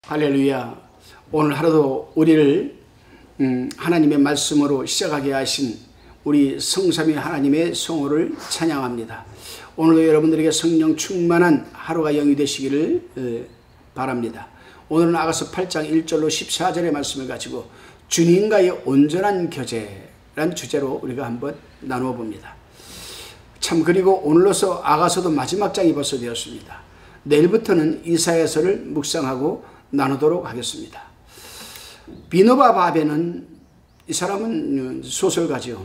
할렐루야. 오늘 하루도 우리를 하나님의 말씀으로 시작하게 하신 우리 성삼위 하나님의 성호를 찬양합니다. 오늘도 여러분들에게 성령 충만한 하루가 영이 되시기를 바랍니다. 오늘은 아가서 8장 1절로 14절의 말씀을 가지고 주님과의 온전한 교제라는 주제로 우리가 한번 나누어 봅니다. 참, 그리고 오늘로서 아가서도 마지막 장이 벌써 되었습니다. 내일부터는 이사야서를 묵상하고 나누도록 하겠습니다. 비노바 바베는, 이 사람은 소설가죠.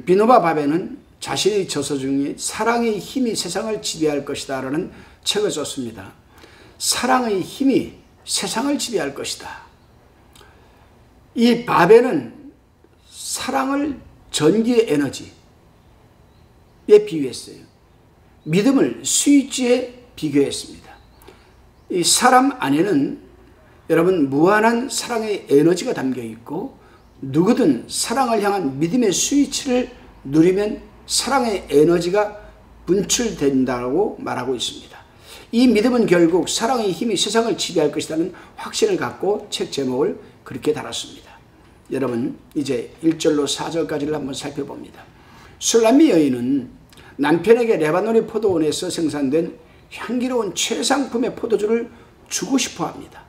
비노바 바베는 자신의 저서 중에 사랑의 힘이 세상을 지배할 것이다 라는 책을 썼습니다. 사랑의 힘이 세상을 지배할 것이다. 이 바베는 사랑을 전기의 에너지에 비유했어요. 믿음을 스위치에 비교했습니다. 이 사람 안에는 여러분 무한한 사랑의 에너지가 담겨 있고, 누구든 사랑을 향한 믿음의 스위치를 누리면 사랑의 에너지가 분출된다고 말하고 있습니다. 이 믿음은 결국 사랑의 힘이 세상을 지배할 것이라는 확신을 갖고 책 제목을 그렇게 달았습니다. 여러분, 이제 1절로 4절까지를 한번 살펴봅니다. 술람미 여인은 남편에게 레바논의 포도원에서 생산된 향기로운 최상품의 포도주를 주고 싶어 합니다.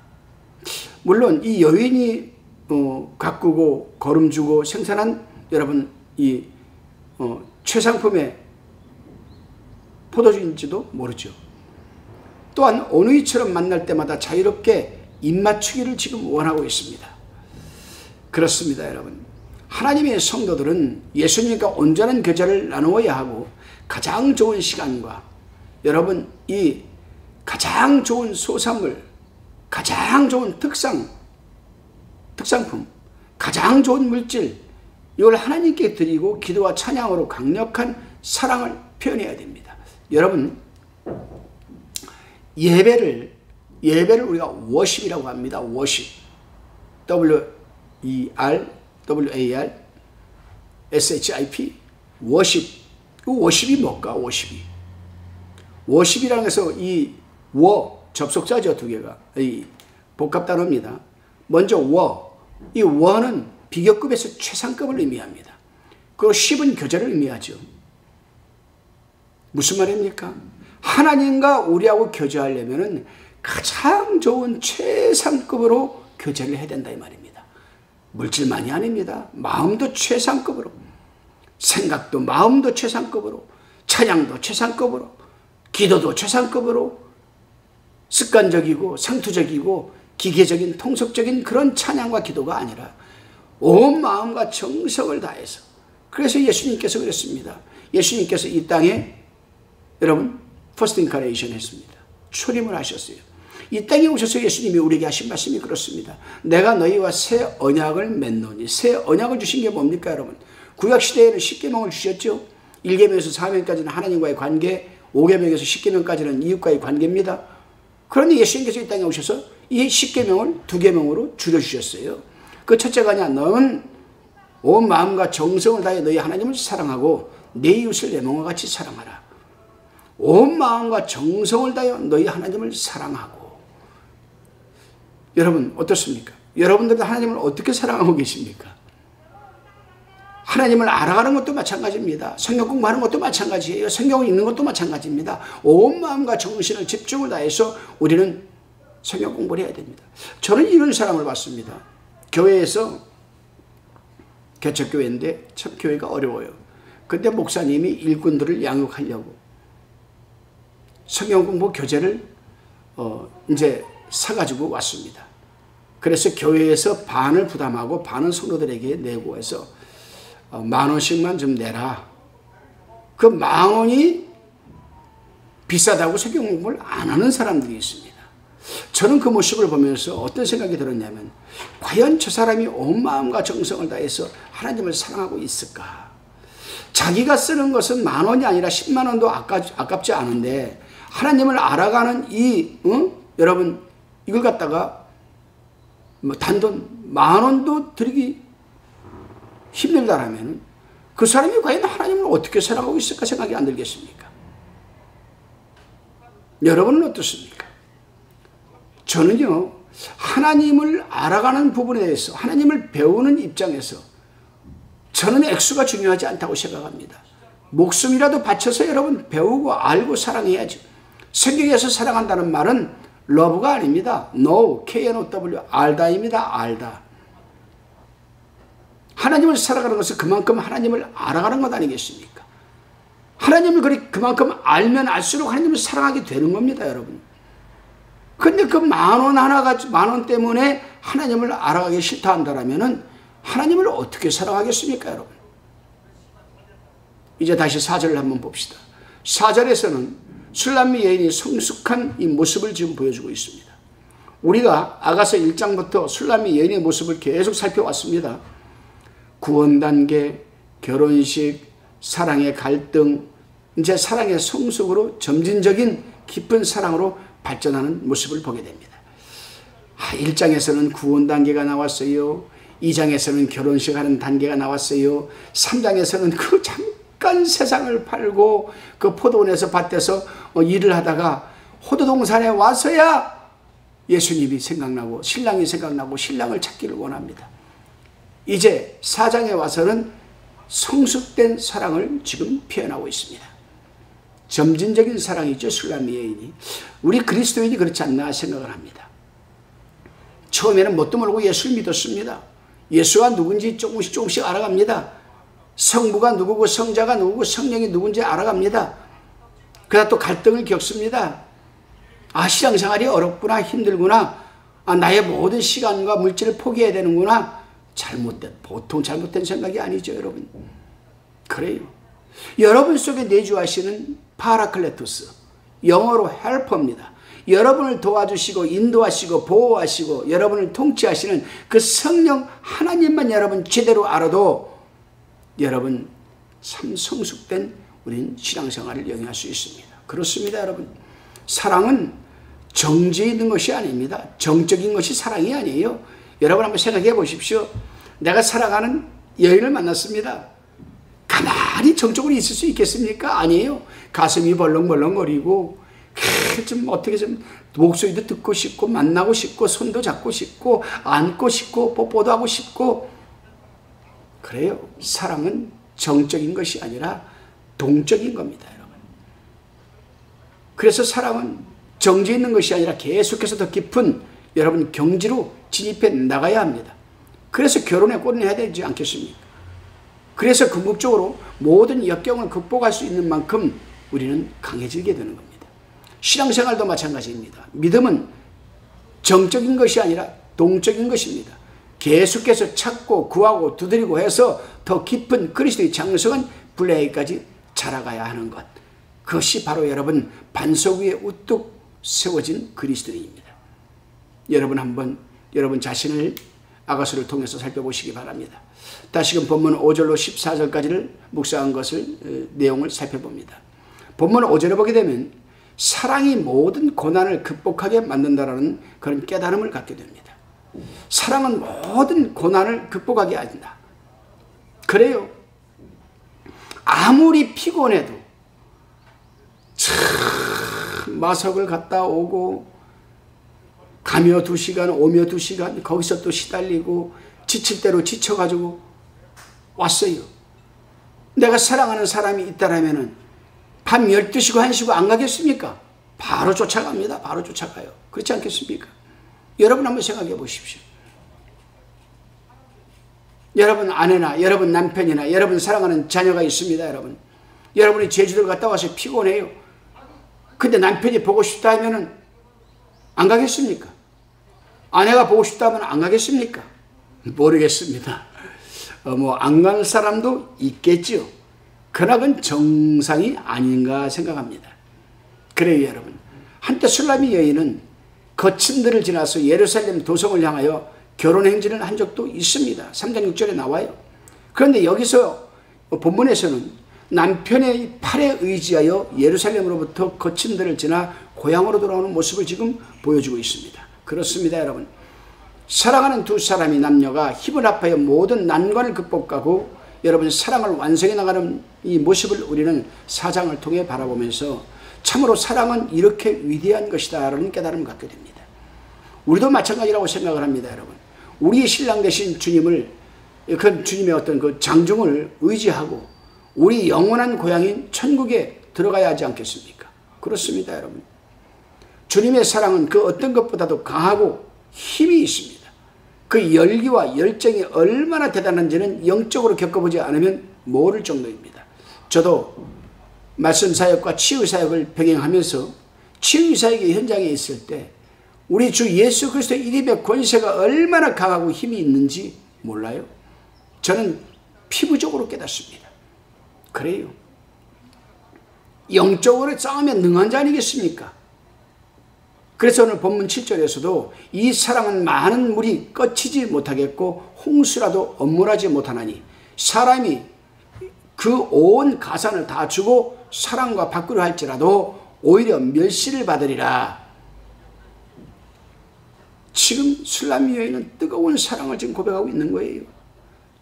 물론 이 여인이 가꾸고 거름주고 생산한 여러분 이 최상품의 포도주인지도 모르죠. 또한 어느이처럼 만날 때마다 자유롭게 입맞추기를 지금 원하고 있습니다. 그렇습니다, 여러분. 하나님의 성도들은 예수님과 온전한 교제를 나누어야 하고, 가장 좋은 시간과 여러분 이 가장 좋은 소산물, 가장 좋은 특상품, 가장 좋은 물질, 이걸 하나님께 드리고 기도와 찬양으로 강력한 사랑을 표현해야 됩니다. 여러분, 예배를 우리가 워십이라고 합니다. 워십, W-E-R-W-A-R-S-H-I-P, 워십. 워십이 뭘까? 워십이라는 것은 이 접속사죠, 두 개가. 이 복합 단어입니다. 먼저 이 워는 비교급에서 최상급을 의미합니다. 그리고 십은 교제를 의미하죠. 무슨 말입니까? 하나님과 우리하고 교제하려면 가장 좋은 최상급으로 교제를 해야 된다 이 말입니다. 물질만이 아닙니다. 마음도 최상급으로, 생각도 마음도 최상급으로, 찬양도 최상급으로, 기도도 최상급으로, 습관적이고 상투적이고 기계적인 통속적인 그런 찬양과 기도가 아니라 온 마음과 정성을 다해서. 그래서 예수님께서 그랬습니다. 예수님께서 이 땅에 여러분 퍼스트 인카레이션 했습니다. 초림을 하셨어요. 이 땅에 오셔서 예수님이 우리에게 하신 말씀이 그렇습니다. 내가 너희와 새 언약을 맺노니. 새 언약을 주신 게 뭡니까, 여러분? 구약시대에는 십계명을 주셨죠. 1계명에서 4계명까지는 하나님과의 관계, 5계명에서 10계명까지는 이웃과의 관계입니다. 그런데 예수님께서 이 땅에 오셔서 이 10계명을 2계명으로 줄여주셨어요. 그 첫째가 아니야. 너는 온 마음과 정성을 다해 너희 하나님을 사랑하고 내 이웃을 내 몸과 같이 사랑하라. 온 마음과 정성을 다해 너희 하나님을 사랑하고. 여러분 어떻습니까? 여러분들도 하나님을 어떻게 사랑하고 계십니까? 하나님을 알아가는 것도 마찬가지입니다. 성경 공부하는 것도 마찬가지예요. 성경을 읽는 것도 마찬가지입니다. 온 마음과 정신을 집중을 다해서 우리는 성경 공부를 해야 됩니다. 저는 이런 사람을 봤습니다. 교회에서, 개척교회인데 참 교회가 어려워요. 근데 목사님이 일꾼들을 양육하려고 성경 공부 교재를 이제 사가지고 왔습니다. 그래서 교회에서 반을 부담하고 반은 성도들에게 내고 해서 10,000원씩만 좀 내라. 그 10,000원이 비싸다고 성경 공부를 안 하는 사람들이 있습니다. 저는 그 모습을 보면서 어떤 생각이 들었냐면, 과연 저 사람이 온 마음과 정성을 다해서 하나님을 사랑하고 있을까? 자기가 쓰는 것은 10,000원이 아니라 100,000원도 아깝지 않은데, 하나님을 알아가는 여러분 이걸 갖다가 단돈 10,000원도 드리기 힘들다라면 그 사람이 과연 하나님을 어떻게 사랑하고 있을까 생각이 안 들겠습니까? 여러분은 어떻습니까? 저는요, 하나님을 알아가는 부분에 대해서, 하나님을 배우는 입장에서 저는 액수가 중요하지 않다고 생각합니다. 목숨이라도 바쳐서 여러분 배우고 알고 사랑해야죠. 성경에서 사랑한다는 말은 러브가 아닙니다. know, K-N-O-W, 알다입니다. 알다. 하나님을 살아가는 것은 그만큼 하나님을 알아가는 것 아니겠습니까? 하나님을 그만큼 알면 알수록 하나님을 사랑하게 되는 겁니다, 여러분. 근데 그 10,000원 하나가 10,000원 때문에 하나님을 알아가기 싫다 한다면은 하나님을 어떻게 사랑하겠습니까, 여러분? 이제 다시 4절을 한번 봅시다. 4절에서는 술람미 여인이 성숙한 이 모습을 지금 보여주고 있습니다. 우리가 아가서 1장부터 술람미 여인의 모습을 계속 살펴왔습니다. 구원 단계, 결혼식, 사랑의 갈등, 이제 사랑의 성숙으로 점진적인 깊은 사랑으로 발전하는 모습을 보게 됩니다. 1장에서는 구원 단계가 나왔어요. 2장에서는 결혼식 하는 단계가 나왔어요. 3장에서는 그 잠깐 세상을 팔고 그 포도원에서 밭에서 일을 하다가 호두동산에 와서야 예수님이 생각나고 신랑이 생각나고 신랑을 찾기를 원합니다. 이제 4장에 와서는 성숙된 사랑을 지금 표현하고 있습니다. 점진적인 사랑이죠, 술람미 여인이. 우리 그리스도인이 그렇지 않나 생각을 합니다. 처음에는 뭣도 모르고 예수를 믿었습니다. 예수가 누군지 조금씩 알아갑니다. 성부가 누구고 성자가 누구고 성령이 누군지 알아갑니다. 그러다 또 갈등을 겪습니다. 신앙생활이 어렵구나, 힘들구나, 나의 모든 시간과 물질을 포기해야 되는구나. 보통 잘못된 생각이 아니죠, 여러분. 그래요. 여러분 속에 내주하시는 파라클레토스, 영어로 헬퍼입니다. 여러분을 도와주시고 인도하시고 보호하시고 여러분을 통치하시는 그 성령 하나님만 여러분 제대로 알아도 여러분 참 성숙된 우린 신앙생활을 영위할 수 있습니다. 그렇습니다, 여러분. 사랑은 정지에 있는 것이 아닙니다. 정적인 것이 사랑이 아니에요. 여러분 한번 생각해 보십시오. 내가 사랑하는 여인을 만났습니다. 가만히 정적으로 있을 수 있겠습니까? 아니에요. 가슴이 벌렁벌렁거리고 좀 어떻게 좀 목소리도 듣고 싶고 만나고 싶고 손도 잡고 싶고 안고 싶고 뽀뽀도 하고 싶고 그래요. 사랑은 정적인 것이 아니라 동적인 겁니다, 여러분. 그래서 사랑은 정지에 있는 것이 아니라 계속해서 더 깊은 여러분 경지로 진입해 나가야 합니다. 그래서 결혼에 꼴을 되지 않겠습니까? 그래서 궁극적으로 모든 역경을 극복할 수 있는 만큼 우리는 강해지게 되는 겁니다. 신앙생활도 마찬가지입니다. 믿음은 정적인 것이 아니라 동적인 것입니다. 계속해서 찾고 구하고 두드리고 해서 더 깊은 그리스도의 장성한 분량까지 자라가야 하는 것. 그것이 바로 여러분 반석 위에 우뚝 세워진 그리스도인입니다. 여러분 한번 여러분 자신을 아가서를 통해서 살펴보시기 바랍니다. 다시금 본문 5절로 14절까지를 묵상한 것을 내용을 살펴봅니다. 본문 5절에 보게 되면 사랑이 모든 고난을 극복하게 만든다라는 그런 깨달음을 갖게 됩니다. 사랑은 모든 고난을 극복하게 한다. 그래요. 아무리 피곤해도 참 마석을 갔다 오고 가며 2시간 오며 2시간 거기서 또 시달리고 지칠 대로 지쳐가지고 왔어요. 내가 사랑하는 사람이 있다라면 밤 12시고 1시고 안 가겠습니까? 바로 쫓아갑니다. 바로 쫓아가요. 그렇지 않겠습니까? 여러분 한번 생각해 보십시오. 여러분 아내나 여러분 남편이나 여러분 사랑하는 자녀가 있습니다. 여러분이 제주도를 갔다 와서 피곤해요. 근데 남편이 보고 싶다 하면은 안 가겠습니까? 아내가 보고 싶다 하면 안 가겠습니까? 모르겠습니다. 안 가는 사람도 있겠지요. 그러나 그건 정상이 아닌가 생각합니다. 그래요, 여러분. 한때 술람미 여인은 거친 들을 지나서 예루살렘 도성을 향하여 결혼 행진을 한 적도 있습니다. 3장 6절에 나와요. 그런데 여기서 본문에서는 남편의 팔에 의지하여 예루살렘으로부터 거친 들을 지나 고향으로 돌아오는 모습을 지금 보여주고 있습니다. 그렇습니다, 여러분. 사랑하는 두 사람이 남녀가 힘을 합하여 모든 난관을 극복하고 여러분 사랑을 완성해 나가는 이 모습을 우리는 4장을 통해 바라보면서 참으로 사랑은 이렇게 위대한 것이다 라는 깨달음을 갖게 됩니다. 우리도 마찬가지라고 생각을 합니다, 여러분. 우리의 신랑 되신 주님을, 그 주님의 어떤 그 장중을 의지하고 우리 영원한 고향인 천국에 들어가야 하지 않겠습니까? 그렇습니다, 여러분. 주님의 사랑은 그 어떤 것보다도 강하고 힘이 있습니다. 그 열기와 열정이 얼마나 대단한지는 영적으로 겪어보지 않으면 모를 정도입니다. 저도 말씀사역과 치유사역을 병행하면서 치유사역의 현장에 있을 때 우리 주 예수 그리스도의 이름의 권세가 얼마나 강하고 힘이 있는지 몰라요? 저는 피부적으로 깨닫습니다. 그래요. 영적으로 싸우면 능한 자 아니겠습니까? 그래서 오늘 본문 7절에서도 이 사랑은 많은 물이 꺼치지 못하겠고 홍수라도 엄물하지 못하나니 사람이 그 온 가산을 다 주고 사랑과 바꾸려 할지라도 오히려 멸시를 받으리라. 지금 술람 여인은 뜨거운 사랑을 지금 고백하고 있는 거예요.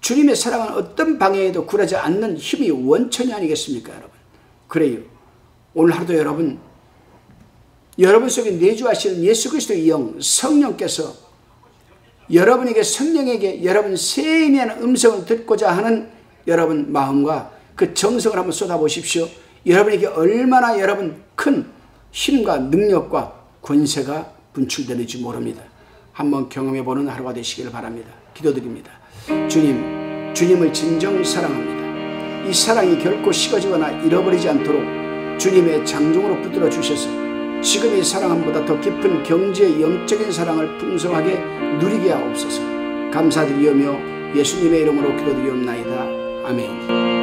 주님의 사랑은 어떤 방해에도 굴하지 않는 힘이 원천이 아니겠습니까, 여러분? 그래요. 오늘 하루도 여러분 속에 내주하시는 예수 그리스도의 영, 성령께서 여러분에게, 성령에게 여러분 세미한 음성을 듣고자 하는 여러분 마음과 그 정성을 한번 쏟아보십시오. 여러분에게 얼마나 여러분 큰 힘과 능력과 권세가 분출되는지 모릅니다. 한번 경험해보는 하루가 되시기를 바랍니다. 기도드립니다. 주님, 주님을 진정 사랑합니다. 이 사랑이 결코 식어지거나 잃어버리지 않도록 주님의 장중으로 붙들어 주셔서 지금의 사랑함보다 더 깊은 경지의 영적인 사랑을 풍성하게 누리게 하옵소서. 감사드리오며 예수님의 이름으로 기도드리옵나이다. 아멘.